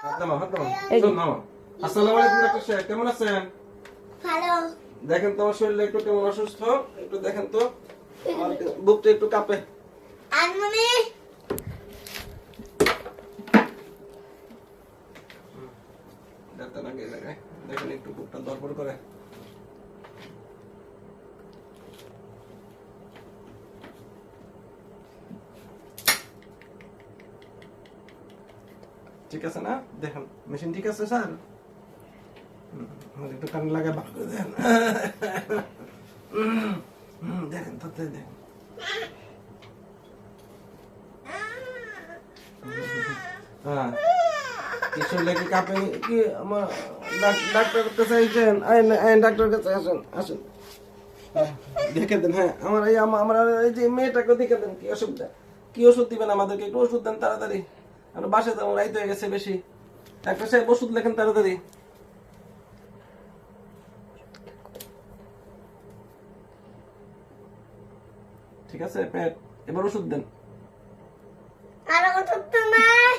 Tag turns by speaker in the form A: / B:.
A: আসসালামু আলাইকুম ডাক্তার সাহেব, কেমন আছেন?
B: ভালো।
A: দেখেন তো আমার শরীরটা একটু কেমন অসুস্থ, একটু দেখেন তো, আমার বুকটা একটু কাঁপে।
B: আনমনি
A: ডাক্তার নাকি এই জায়গায় দেখেন একটু বুকটা ধরপড় করে। ঠিক আছে না? দেখেন মেশিন ঠিক আছে স্যার? একটু কান লাগে ভালো করে দেখেন। দেখেন তো দেখেন। হ্যাঁ, কি শরীরে কি কাঁপে কি? আমার ডাক্তার কাছে আইছেন? আইন ডাক্তার কাছে আসেন, আসেন। দেখে দেন। হ্যাঁ, আমার এই যে মেয়েটাকে দেখে দেন, কি অসুবিধা, কি ওষুধ দিবেন আমাদেরকে? একটু ওষুধ দেন তাড়াতাড়ি, আমরা বাসায় যাবো, রাইত হয়ে গেছে বেশি। ডাক্তার সাহেব ওষুধ লেখেন তাড়াতাড়ি। ঠিক আছে পেট, এবার ওষুধ দেন।
B: আর ওষুধ তো নাই।